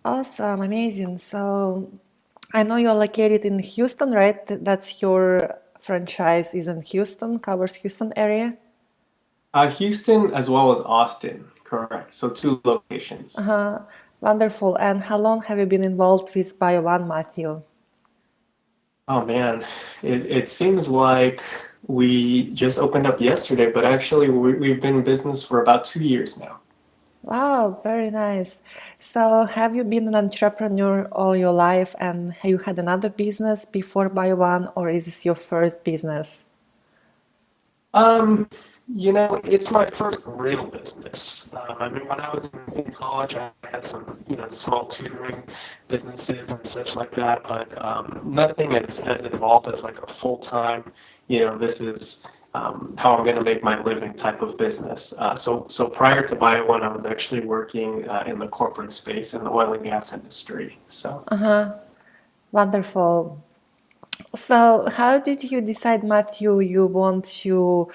Awesome, amazing. So I know you're located in Houston, right? That's your franchise is in Houston, covers Houston area. Houston as well as Austin, correct. So two locations. Uh-huh. Wonderful. And how long have you been involved with BioONe, Matthew? Oh man, it seems like we just opened up yesterday, but actually we've been in business for about 2 years now. Wow, very nice. So have you been an entrepreneur all your life and have you had another business before BioONe or is this your first business? Um, it's my first real business. I mean, when I was in college, I had some, small tutoring businesses and such like that, but nothing as involved as like a full-time, this is how I'm going to make my living type of business. So prior to BioOne, I was actually working in the corporate space in the oil and gas industry. So. Uh-huh. Wonderful. So, how did you decide, Matthew, you want to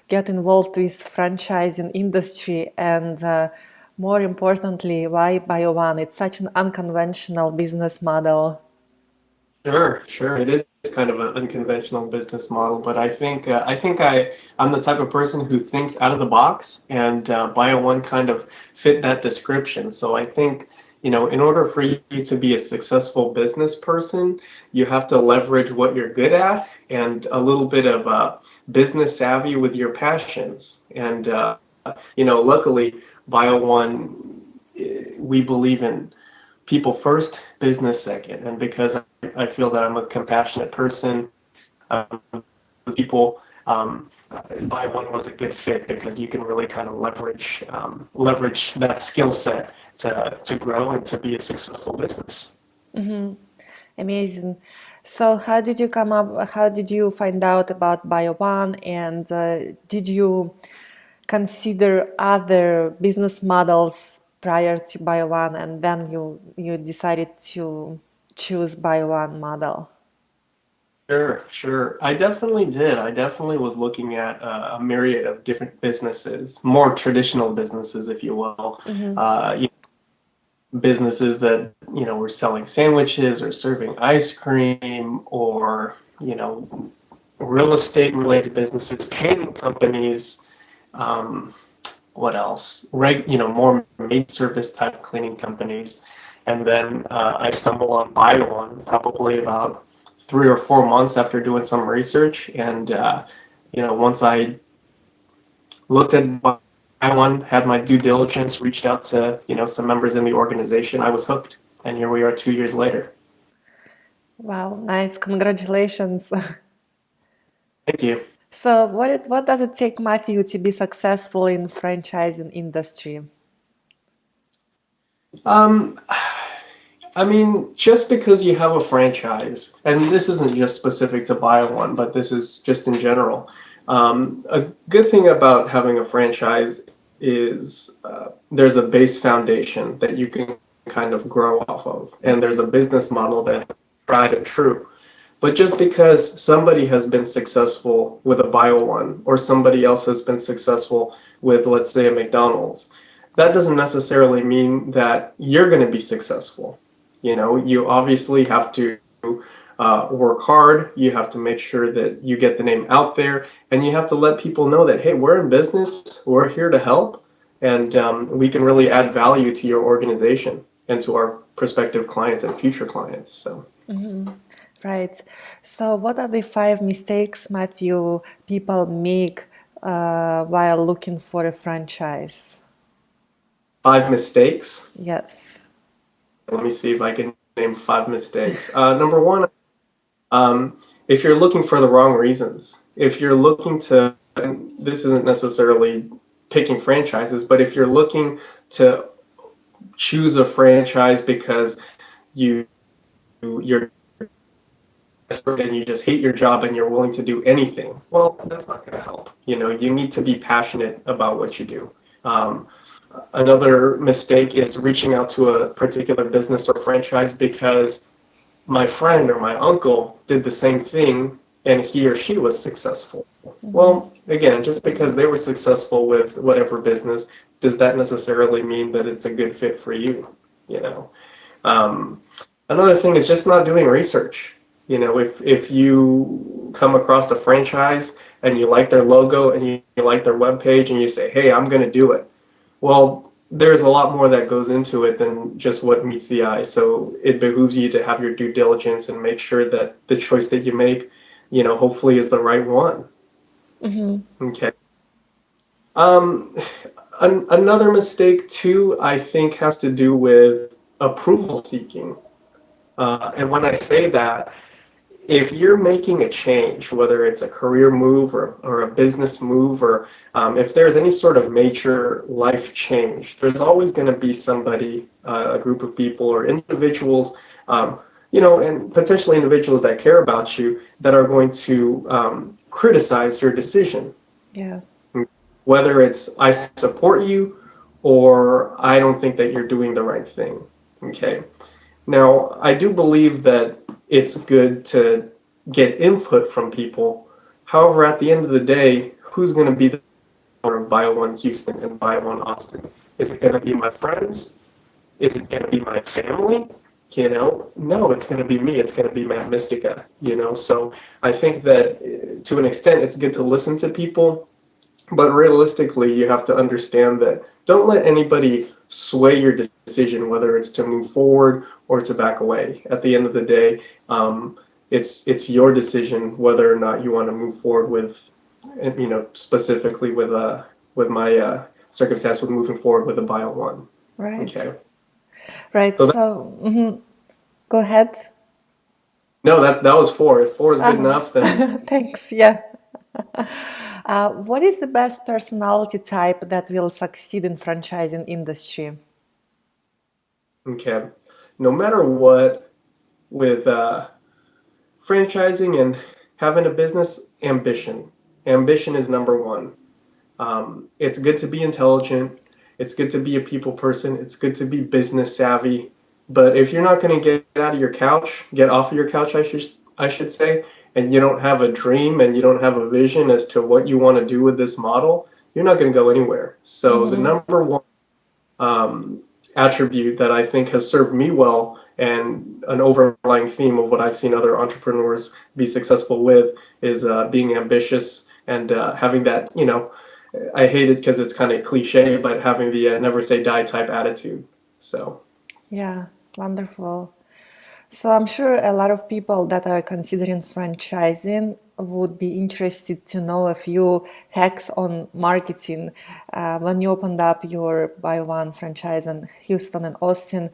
get involved with franchising industry and more importantly, why BioOne? It's such an unconventional business model. Sure, sure. It is kind of an unconventional business model, but I think I'm the type of person who thinks out of the box, and BioOne kind of fit that description. So I think, in order for you to be a successful business person, you have to leverage what you're good at and a little bit of business savvy with your passions. And luckily, BioOne, we believe in people first, business second. And because I feel that I'm a compassionate person with people, buy one was a good fit because you can really kind of leverage that skill set to grow and to be a successful business. Mhm. Amazing. So, how did you come up? How did you find out about BioOne? And did you consider other business models prior to BioOne? And then you decided to choose BioOne model? Sure, sure. I definitely did. I definitely was looking at a myriad of different businesses, more traditional businesses, if you will. Mm-hmm. Uh, businesses that, were selling sandwiches or serving ice cream or, real estate related businesses, painting companies, um, what else? More maid service type cleaning companies. And then I stumbled on BioOne probably about 3 or 4 months after doing some research. And, once I looked at BioOne, had my due diligence, reached out to, some members in the organization, I was hooked. And here we are 2 years later. Wow, nice. Congratulations. Thank you. So what does it take, Matthew, to be successful in franchising industry? Um, I mean, just because you have a franchise, and this isn't just specific to BioOne, but this is just in general. A good thing about having a franchise is there's a base foundation that you can kind of grow off of, and there's a business model that tried and true. But just because somebody has been successful with a BioOne or somebody else has been successful with, let's say, a McDonald's, that doesn't necessarily mean that you're going to be successful. You obviously have to work hard. You have to make sure that you get the name out there, and you have to let people know that, hey, we're in business, we're here to help, and we can really add value to your organization and to our prospective clients and future clients. So. Hmm. Right. So what are the five mistakes, Matthew, people make while looking for a franchise? 5 mistakes. Yes. Let me see if I can name 5 mistakes. Number one, um, if you're looking for the wrong reasons, if you're looking to, and this isn't necessarily picking franchises, but if you're looking to choose a franchise because you you're desperate and you just hate your job and you're willing to do anything, well, that's not going to help. You need to be passionate about what you do. Um, Another mistake is reaching out to a particular business or franchise because my friend or my uncle did the same thing and he or she was successful. Hmm. Well, again, just because they were successful with whatever business, does that necessarily mean that it's a good fit for you? You know? Um, Another thing is just not doing research. You know, if you come across a franchise and you like their logo and you like their webpage and you say, hey, I'm going to do it. Well, there's a lot more that goes into it than just what meets the eye. So it behooves you to have your due diligence and make sure that the choice that you make, hopefully is the right one. Mm-hmm. Okay. Um, Another mistake too, I think, has to do with approval seeking. And when I say that, if you're making a change, whether it's a career move or a business move, or if there's any sort of major life change, there's always going to be somebody, a group of people or individuals, and potentially individuals that care about you that are going to criticize your decision. Yeah. Whether it's I support you or I don't think that you're doing the right thing. Okay. Now, I do believe that it's good to get input from people. However, at the end of the day, who's going to be the owner of BioONe Houston and BioONe Austin? Is it going to be my friends? Is it going to be my family? No, it's going to be me. It's going to be Mtthew Mistica. So I think that to an extent, it's good to listen to people, but realistically, you have to understand that don't let anybody sway your decision, whether it's to move forward or to back away. At the end of the day, it's your decision whether or not you want to move forward with, specifically with my circumstance with moving forward with a BioONe. Right. Okay. Right. So that, So, go ahead. no, that was four. If four is good Ah, enough, then thanks. Yeah. What is the best personality type that will succeed in franchising industry? okay. No matter what, with franchising and having a business, ambition. Ambition is number one. It's good to be intelligent. It's good to be a people person. It's good to be business savvy. But if you're not going to get out of your couch, get off of your couch, I should say, and you don't have a dream and you don't have a vision as to what you want to do with this model, you're not going to go anywhere. So the Mm-hmm. number one attribute that I think has served me well and an overlying theme of what I've seen other entrepreneurs be successful with is being ambitious and having that, I hate it because it's kind of cliche, but having the never say die type attitude. So, Yeah, wonderful. So I'm sure a lot of people that are considering franchising would be interested to know a few hacks on marketing. When you opened up your BioONe franchise in Houston and Austin,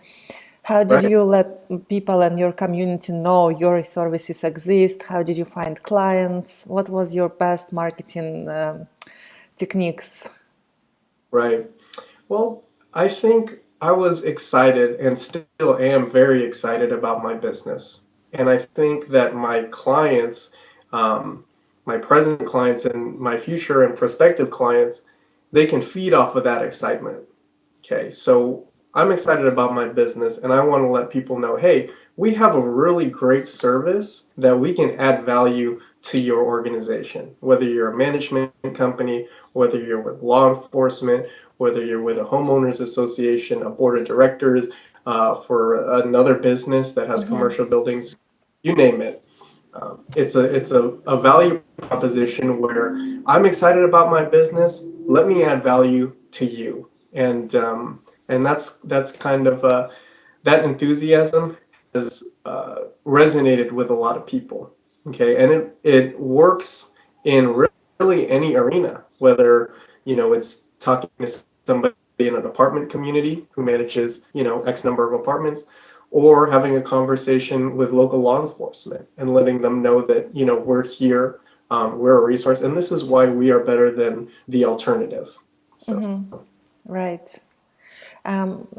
how did right. you let people and your community know your services exist? How did you find clients? What was your best marketing techniques? Right. Well, I think I was excited and still am very excited about my business. And I think that my clients, my present clients and my future and prospective clients, they can feed off of that excitement. Okay, so I'm excited about my business and I want to let people know, hey, we have a really great service that we can add value to your organization, whether you're a management company, whether you're with law enforcement, whether you're with a homeowners association, a board of directors, for another business that has Mm-hmm. commercial buildings, you name it. It's a value proposition where I'm excited about my business. Let me add value to you, and that's kind of that enthusiasm has resonated with a lot of people. Okay, and it works in really any arena, whether it's talking to somebody in an apartment community who manages X number of apartments, or having a conversation with local law enforcement and letting them know that we're here, we're a resource, and this is why we are better than the alternative. So Mm-hmm. Right.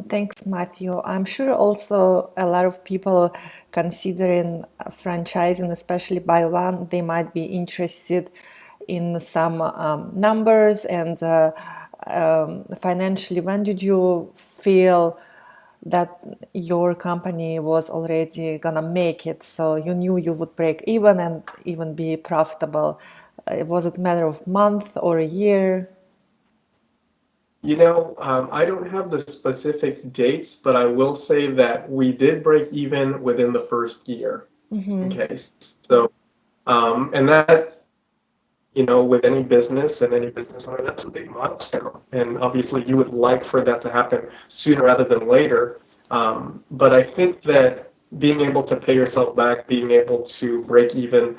Thanks, Matthew. I'm sure also a lot of people considering franchising, especially BioONe, they might be interested in some numbers and financially. When did you feel that your company was already gonna make it? So you knew you would break even and even be profitable. Was it a matter of months or a year? I don't have the specific dates, but I will say that we did break even within the first year. Mm-hmm. Okay, so and that, with any business and any business owner, that's a big milestone. And obviously, you would like for that to happen sooner rather than later. But I think that being able to pay yourself back, being able to break even,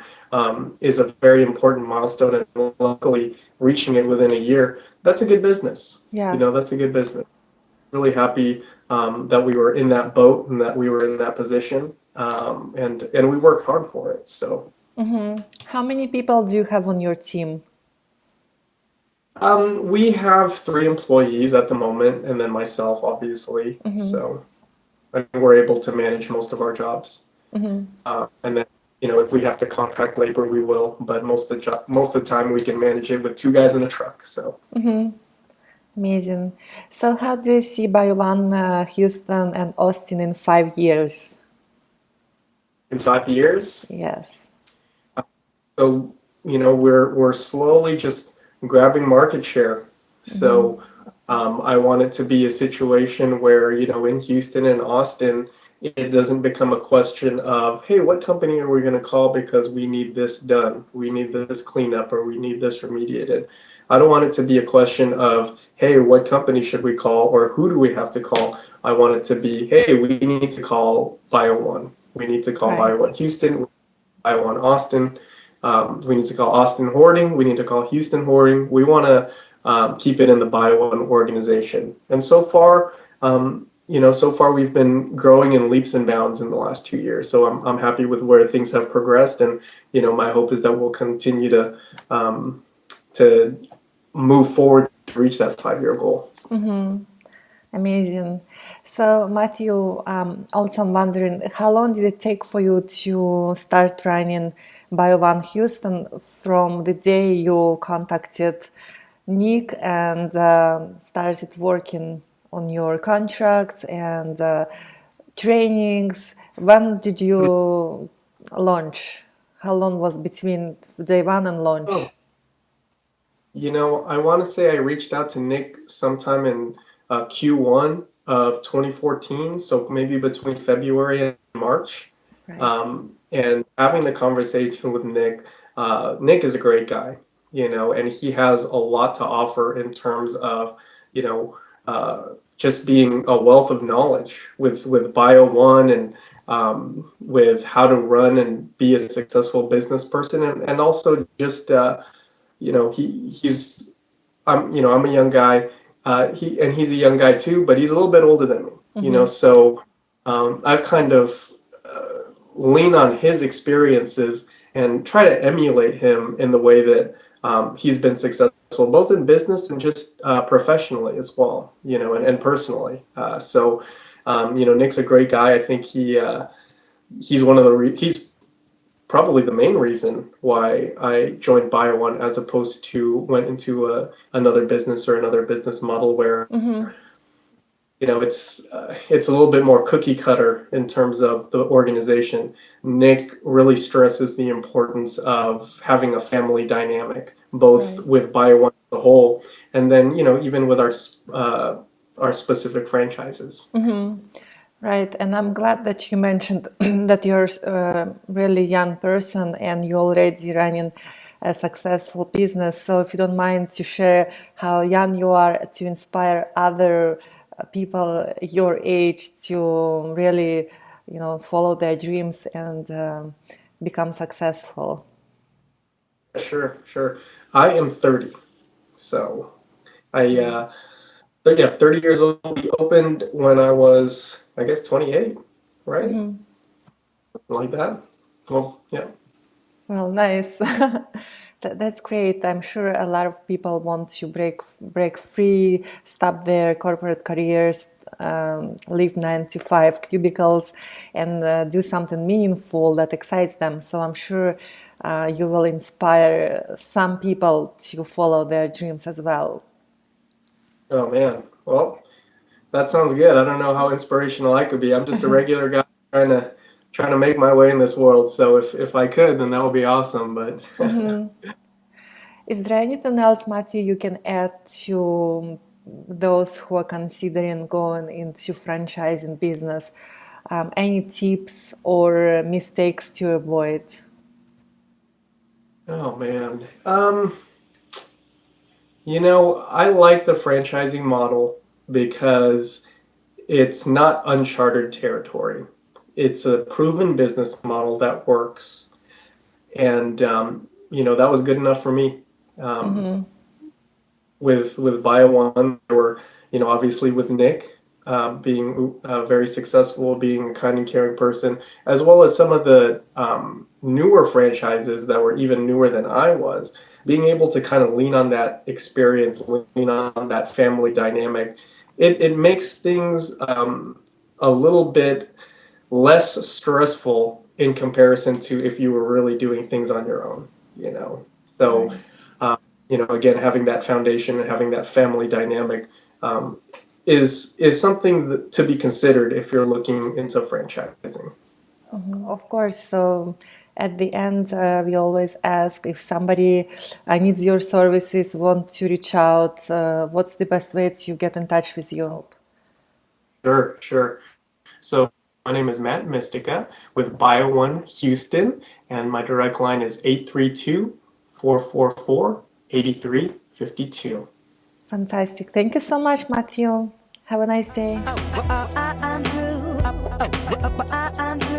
is a very important milestone. And luckily, reaching it within a year, that's a good business. Yeah. That's a good business. Really happy that we were in that boat and that we were in that position, and we worked hard for it. So. Mm-hmm. How many people do you have on your team? We have three employees at the moment, and then myself, obviously. Mm-hmm. So and we're able to manage most of our jobs. Mm-hmm. And then, if we have to contract labor, we will. But most of the time, we can manage it with two guys in a truck. So Mm-hmm. Amazing. So, how do you see BioONe Houston and Austin in 5 years? in 5 years, Yes. so we're slowly just grabbing market share. Mm-hmm. So I want it to be a situation where in Houston and Austin, it doesn't become a question of, hey, what company are we going to call because we need this done, we need this cleanup, or we need this remediated. I don't want it to be a question of, hey, what company should we call or who do we have to call. I want it to be, hey, we need to call BioONe. We need to call Right. BioONe Houston, BioONe Austin. We need to call Austin Hoarding. We need to call Houston Hoarding. We want to keep it in the BioONe organization. And so far we've been growing in leaps and bounds in the last 2 years. So I'm happy with where things have progressed, and my hope is that we'll continue to move forward to reach that 5-year goal. Mm-hmm. Amazing. So, Matthew, also I'm wondering, how long did it take for you to start running BioONe Houston from the day you contacted Nick and started working on your contracts and trainings? When did you launch? How long was between day one and Oh, launch? I want to say I reached out to Nick sometime in Q1 of 2014, so maybe between February and March. Right. And having the conversation with Nick, Nick is a great guy, and he has a lot to offer in terms of, you know, just being a wealth of knowledge with BioONe and with how to run and be a successful business person, and also just I'm a young guy. He's a young guy too, but he's a little bit older than me. Mm-hmm. So I've kind of lean on his experiences and try to emulate him in the way that he's been successful, both in business and just professionally as well, and personally. Nick's a great guy. I think he's he's probably the main reason why I joined BioONe as opposed to went into another business or another business model where Mm-hmm. it's a little bit more cookie cutter in terms of the organization. Nick really stresses the importance of having a family dynamic, both Right. with BioONe as a whole, and then even with our specific franchises. Mm-hmm. Right, and I'm glad that you mentioned that you're a really young person and you're already running a successful business. So, if you don't mind to share how young you are to inspire other people your age to really, follow their dreams and become successful. Sure, sure. I am 30, so I but yeah, 30 years old. We opened when I was, I guess, 28, right? Mm-hmm. Something like that. Well, yeah. Well, nice. That's great. I'm sure a lot of people want to break free, stop their corporate careers, leave 9 to 5 cubicles, and do something meaningful that excites them. So I'm sure you will inspire some people to follow their dreams as well. Oh man. Well, that sounds good. I don't know how inspirational I could be. I'm just a regular guy trying to make my way in this world. So if I could, then that would be awesome. But Is there anything else, Matthew, you can add to those who are considering going into franchising business? Any tips or mistakes to avoid? Oh man. I like the franchising model because it's not uncharted territory. It's a proven business model that works, and that was good enough for me. Um, Mm-hmm. with BioONe, or obviously with Nick being very successful, being a kind and caring person, as well as some of the newer franchises that were even newer than I was, being able to kind of lean on that experience, lean on that family dynamic, it makes things a little bit less stressful in comparison to if you were really doing things on your own, you know. So, Right. um, again, having that foundation and having that family dynamic um, is something to be considered if you're looking into franchising. Of course. So at the end, we always ask if somebody needs your services, want to reach out, what's the best way to get in touch with you? Sure, sure. So my name is Matt Mistica with BioONe Houston, and my direct line is 832-444-8352. Fantastic. Thank you so much, Matthew. Have a nice day. I'm through. I'm through.